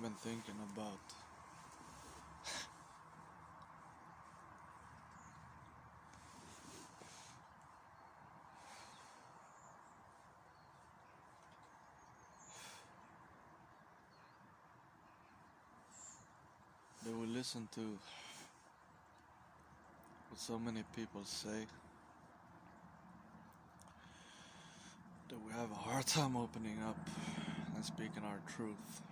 I've been thinking about that we listen to what so many people say that we have a hard time opening up and speaking our truth.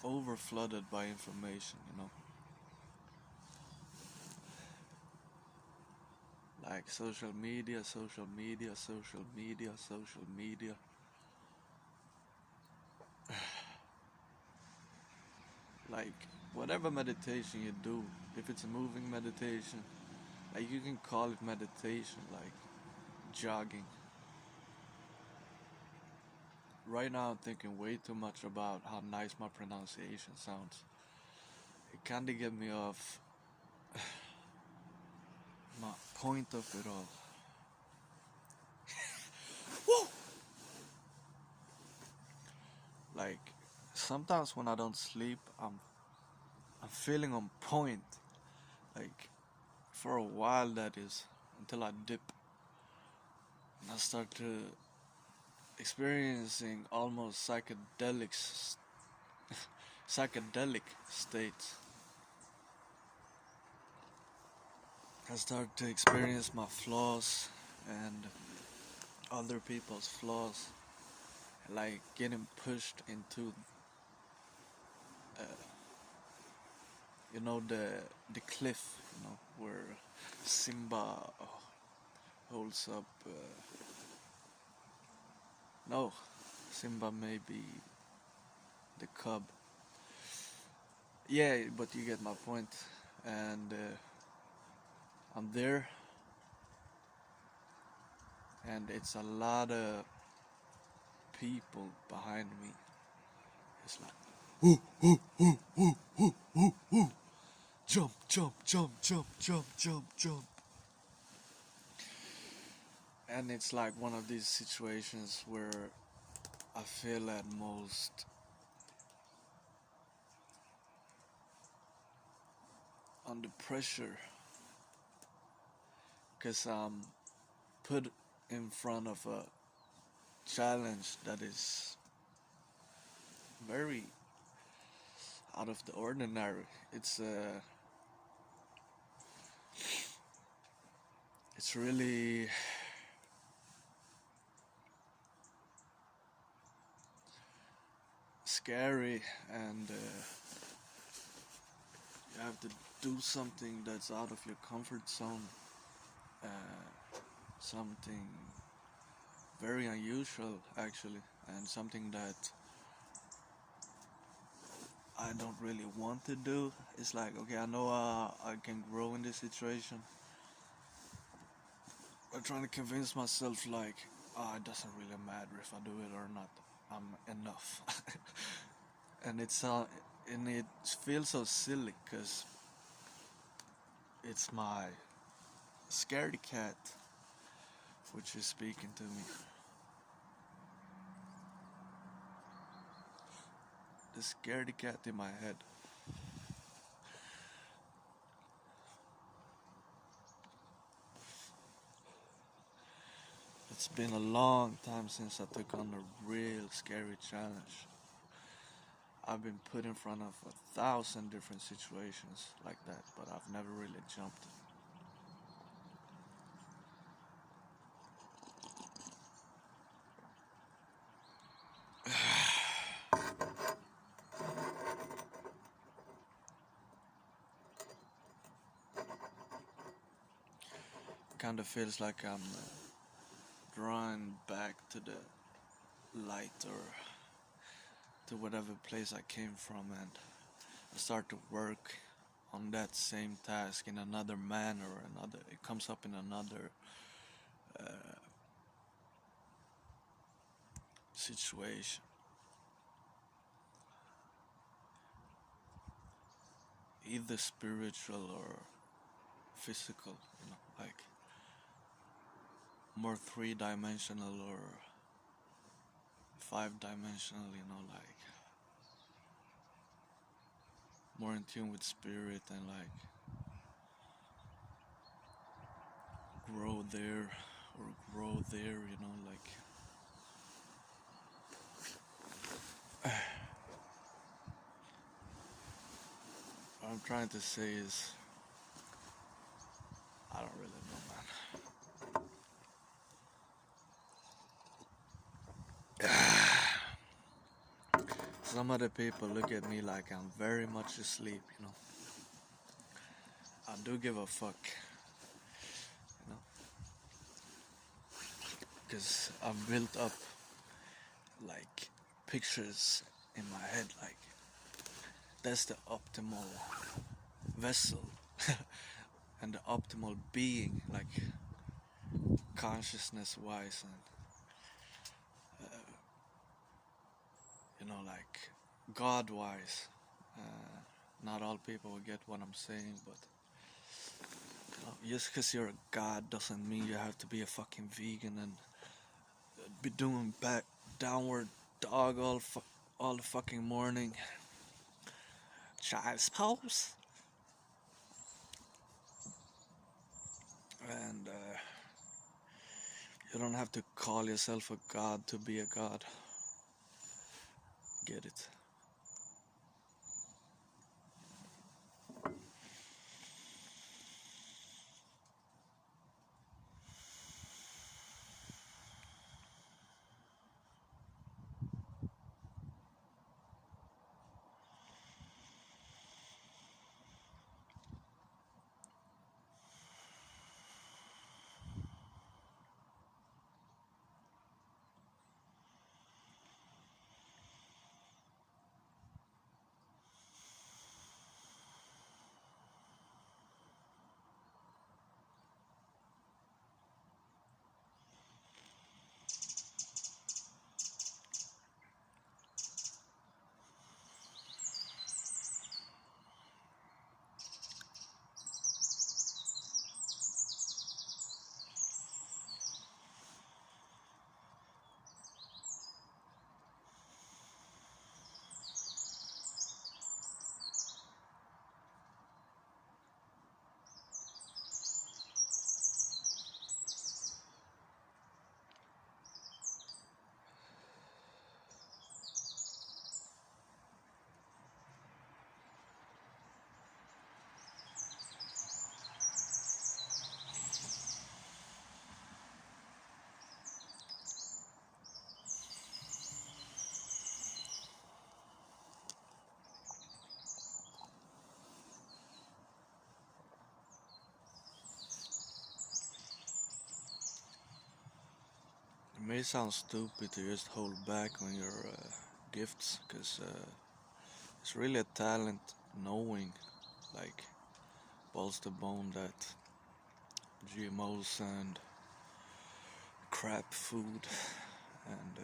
Over flooded by information, like social media, social media, social media, social media. Like whatever meditation you do, if it's a moving meditation, like you can call it meditation, like jogging. Right now I'm thinking way too much about how nice my pronunciation sounds. It kinda get me off my point of it all. Woo! Like sometimes when I don't sleep, I'm feeling on point. Like for a while that is, until I dip and I start to experiencing almost psychedelic states. I start to experience my flaws and other people's flaws, like getting pushed into the cliff, where Simba holds up no, Simba may be the cub. Yeah, but you get my point. And I'm there, and it's a lot of people behind me. It's like, ooh, ooh, ooh, ooh, ooh, ooh, ooh. Jump, jump, jump, jump, jump, jump, jump. And it's like one of these situations where I feel at most under pressure, because I'm put in front of a challenge that is very out of the ordinary. It's really scary, and you have to do something that's out of your comfort zone, something very unusual actually, and something that I don't really want to do. It's like, okay, I know I can grow in this situation. I'm trying to convince myself like, it doesn't really matter if I do it or not. I'm enough. And it feels so silly because it's my scaredy cat which is speaking to me. The scaredy cat in my head. It's been a long time since I took on a real scary challenge. I've been put in front of 1,000 different situations like that, but I've never really jumped. Kind of feels like I'm drawn back to the light or to whatever place I came from, and I start to work on that same task in another manner or another. It comes up in another situation. either spiritual or physical, like more three-dimensional or five-dimensional, like more in tune with spirit and like grow there or grow there, like what I'm trying to say is I don't really know, man. Some other people look at me like I'm very much asleep, I do give a fuck, because I've built up like pictures in my head, like that's the optimal vessel and the optimal being, like consciousness wise, and like God wise. Not all people will get what I'm saying, but just because you're a god doesn't mean you have to be a fucking vegan and be doing back downward dog all the fucking morning. Child's pose. And you don't have to call yourself a god to be a god. Get it? It may sound stupid to just hold back on your gifts, because it's really a talent knowing, like, balls to bone, that GMOs and crap food and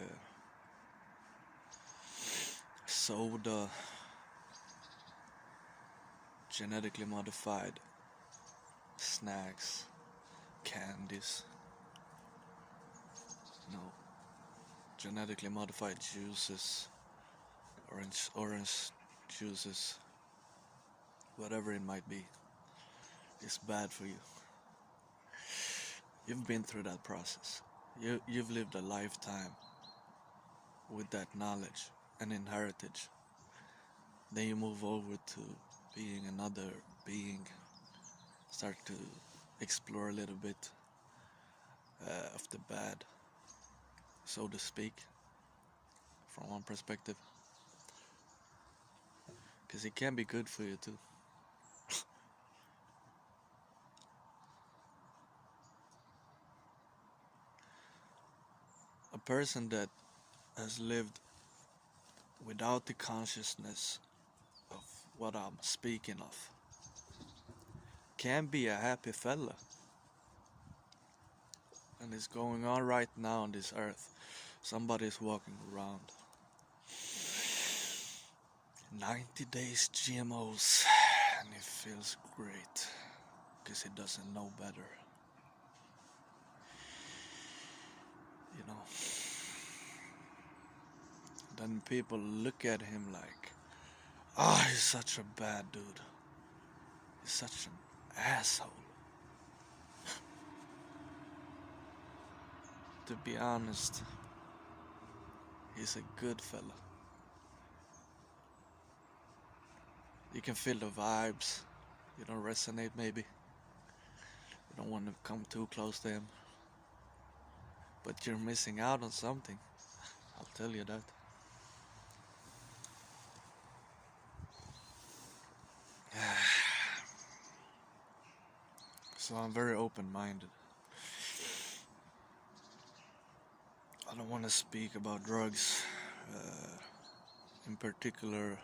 soda, genetically modified snacks, candies, genetically modified juices, orange juices, whatever it might be, is bad for you. You've been through that process. You've lived a lifetime with that knowledge and in heritage. Then you move over to being another being, start to explore a little bit of the bad, so to speak, from one perspective, because it can be good for you too. A person that has lived without the consciousness of what I'm speaking of can be a happy fella, and it's going on right now on this earth. Somebody's walking around 90 days GMOs, And he feels great because he doesn't know better. You know, then people look at him like, oh, he's such a bad dude. He's such an asshole. To be honest, he's a good fella. You can feel the vibes. You don't resonate maybe. You don't want to come too close to him. But you're missing out on something. I'll tell you that. So I'm very open-minded. I don't want to speak about drugs. In particular,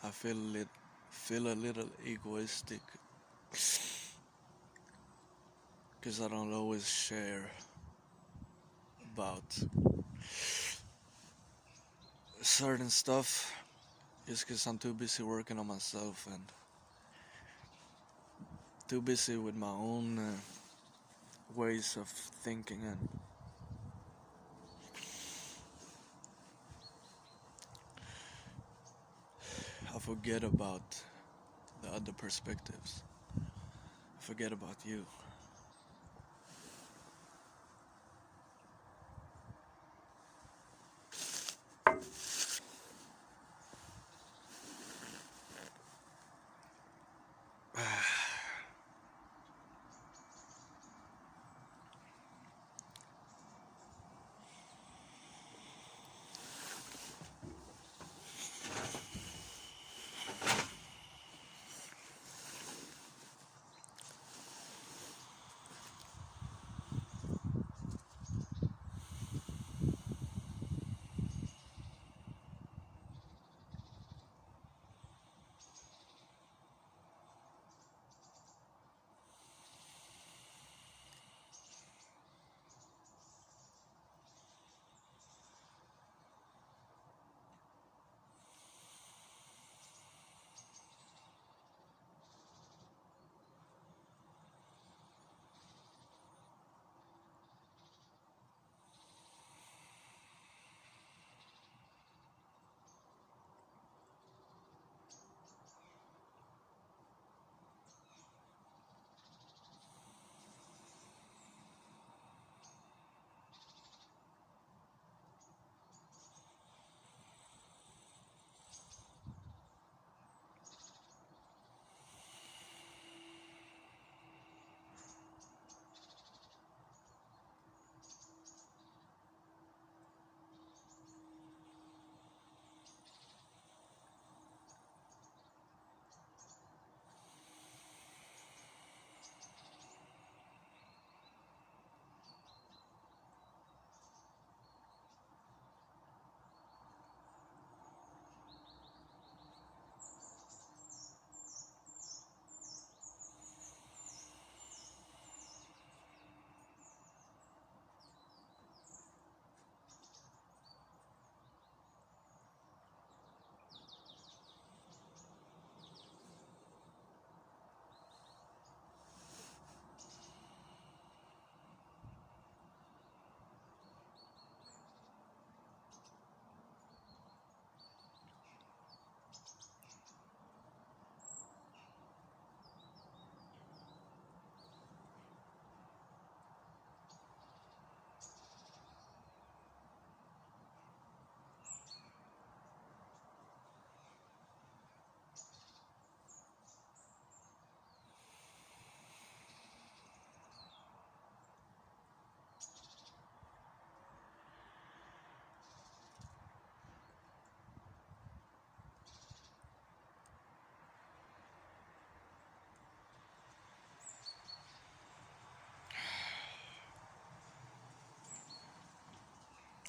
I feel a little egoistic because I don't always share about certain stuff just because I'm too busy working on myself and too busy with my own ways of thinking, and I forget about the other perspectives. I forget about you.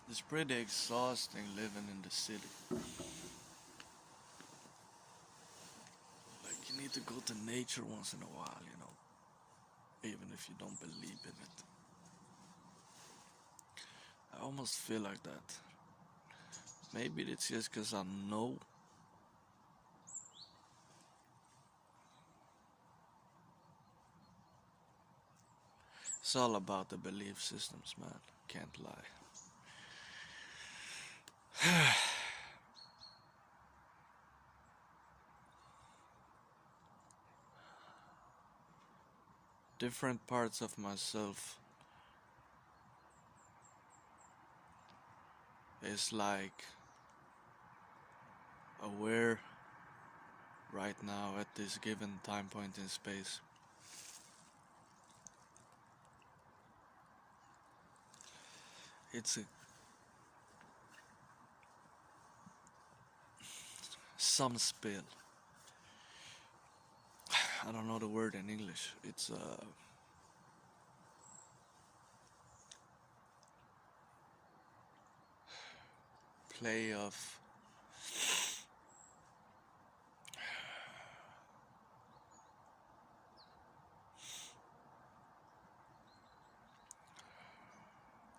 It's pretty exhausting living in the city. Like, you need to go to nature once in a while, you know, even if you don't believe in it. I almost feel like that. Maybe it's just because I know. It's all about the belief systems, man. Can't lie. Different parts of myself is like aware right now at this given time point in space. It's a some spill. I don't know the word in English. It's a play of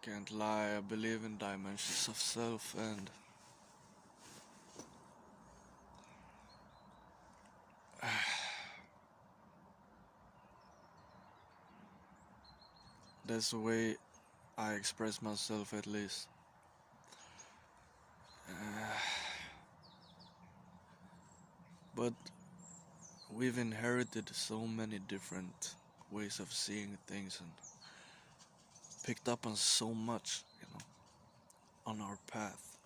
can't lie, I believe in dimensions of self, and that's the way I express myself, at least. But we've inherited so many different ways of seeing things and picked up on so much, on our path.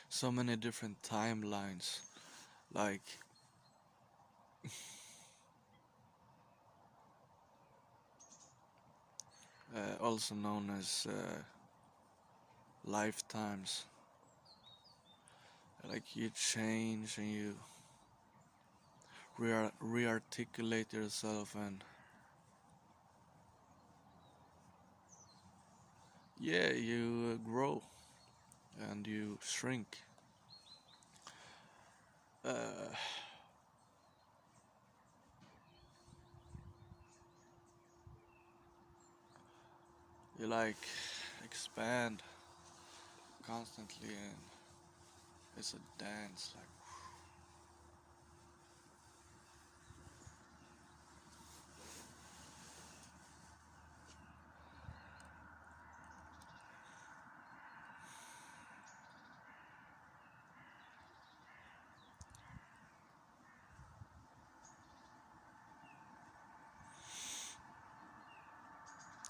So many different timelines, like also known as lifetimes. Like you change and you re-articulate yourself, and yeah, you grow and you shrink. Uh, you like expand constantly, and it's a dance. Like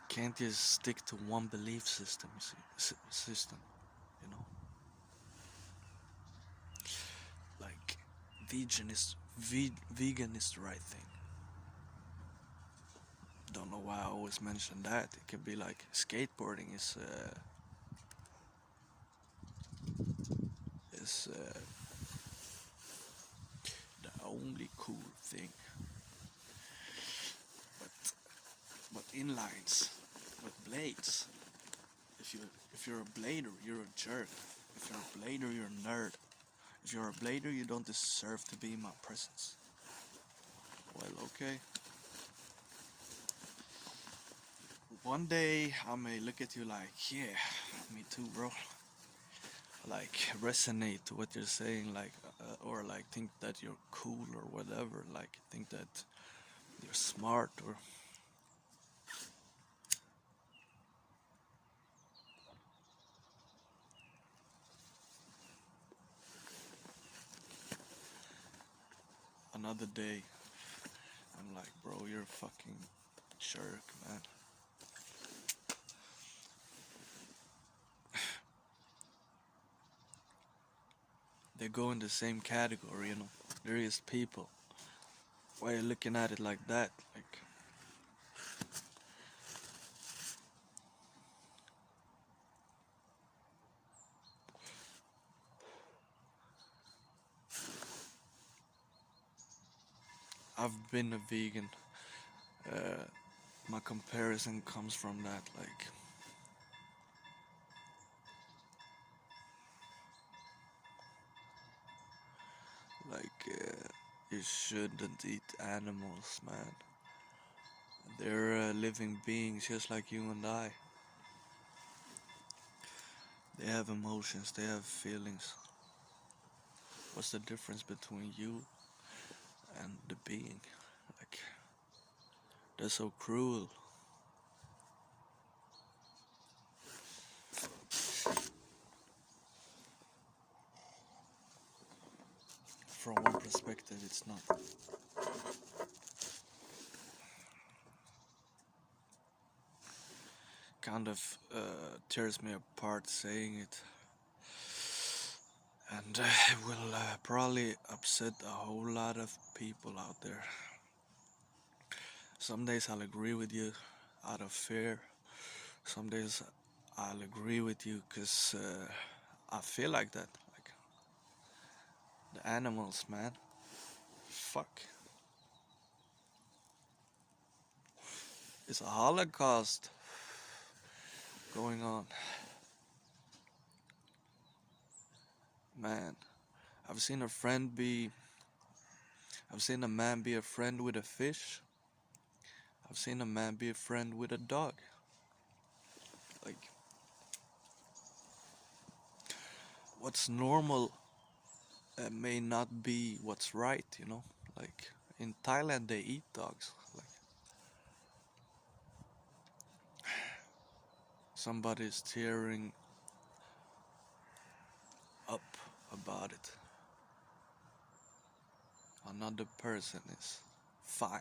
can't just stick to one belief system. You see, system, you know, like vegan is the right thing. Don't know why I always mention that. It could be like skateboarding is the only cool thing, but inlines with blades. If you're a blader, you're a jerk. If you're a blader, you're a nerd. If you're a blader, you don't deserve to be in my presence. Well, okay. One day I may look at you like, yeah, me too, bro. Like resonate to what you're saying, like, or like think that you're cool or whatever. Like think that you're smart or. Another day, I'm like, bro, you're a fucking jerk, man. They go in the same category, There is people. Why are you looking at it like that? Like, I've been a vegan. Uh, my comparison comes from that. Like, shouldn't eat animals, man. They're living beings just like you and I. They have emotions, they have feelings. What's the difference between you and the being? Like, they're so cruel. From one perspective, it's not. Kind of tears me apart saying it. And it will probably upset a whole lot of people out there. Some days I'll agree with you out of fear. Some days I'll agree with you because I feel like that. Like, the animals, man. Fuck. It's a holocaust going on. Man, I've seen a man be a friend with a fish. I've seen a man be a friend with a dog. Like, what's normal may not be what's right, you know? Like, in Thailand they eat dogs. Like, somebody's tearing up about it. Another person is fine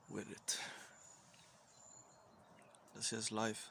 with it. That's just life.